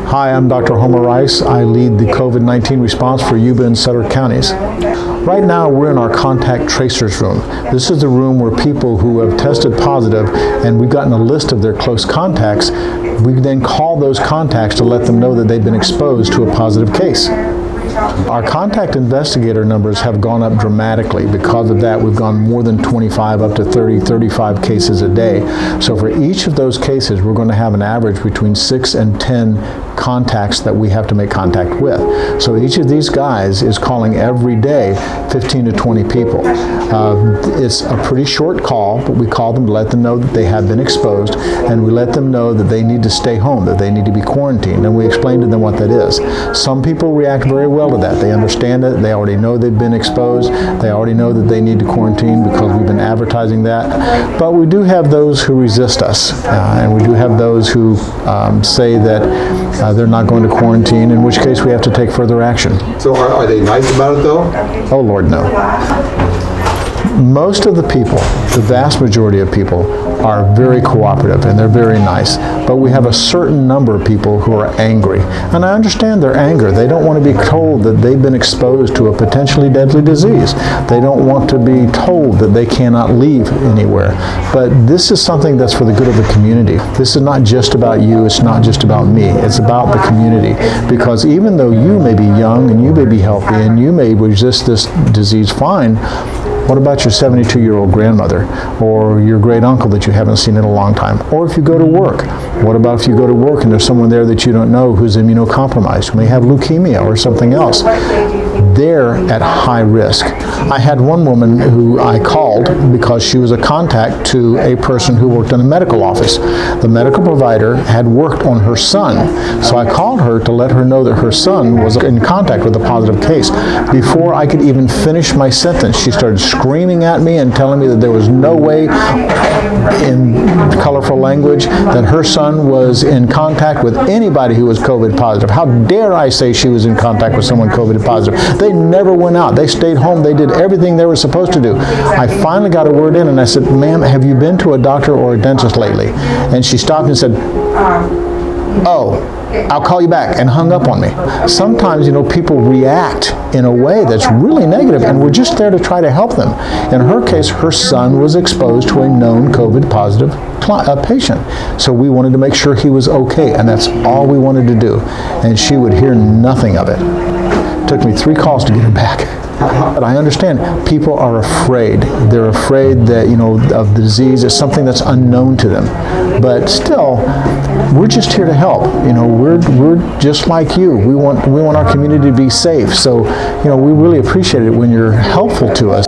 Hi, I'm Dr. Homer Rice. I lead the COVID-19 response for Yuba and Sutter counties. Right now, we're in our contact tracers room. This is the room where people who have tested positive and we've gotten a list of their close contacts, we then call those contacts to let them know that they've been exposed to a positive case. Our contact investigator numbers have gone up dramatically. Because of that, we've gone more than 25 up to 30, 35 cases a day. So for each of those cases, we're going to have an average between 6 and 10 contacts that we have to make contact with. So each of these guys is calling every day 15 to 20 people. It's a pretty short call, but we call them to let them know that they have been exposed, and we let them know that they need to stay home, that they need to be quarantined, and we explain to them what that is. Some people react very well to that. They understand it. They already know they've been exposed. They already know that they need to quarantine because we've been advertising that. But we do have those who resist us, and we do have those who say that they're not going to quarantine, in which case we have to take further action. So are they nice about it though? Oh Lord, no. Most of the people, the vast majority of people, are very cooperative and they're very nice. But we have a certain number of people who are angry. And I understand their anger. They don't want to be told that they've been exposed to a potentially deadly disease. They don't want to be told that they cannot leave anywhere. But this is something that's for the good of the community. This is not just about you. It's not just about me. It's about the community. Because even though you may be young and you may be healthy and you may resist this disease fine, what about your 72-year-old grandmother or your great uncle that you haven't seen in a long time? Or if you go to work, what about if you go to work and there's someone there that you don't know who's immunocompromised, who may have leukemia or something else? They're at high risk. I had one woman who I called because she was a contact to a person who worked in a medical office. The medical provider had worked on her son, so I called her to let her know that her son was in contact with a positive case. Before I could even finish my sentence, she started screaming at me and telling me that there was no way, in colorful language, that her son was in contact with anybody who was COVID positive. How dare I say she was in contact with someone COVID positive? They never went out. They stayed home. They did everything they were supposed to do. I finally got a word in and I said, "Ma'am, have you been to a doctor or a dentist lately?" And she stopped and said, "Oh, I'll call you back," and hung up on me. Sometimes, people react in a way that's really negative, and we're just there to try to help them. In her case, her son was exposed to a known COVID positive patient. So we wanted to make sure he was okay, and that's all we wanted to do. And she would hear nothing of it. It took me 3 calls to get her back. But I understand people are afraid. They're afraid that, of the disease. It's something that's unknown to them. But still, we're just here to help. We're just like you. We want our community to be safe. So, we really appreciate it when you're helpful to us.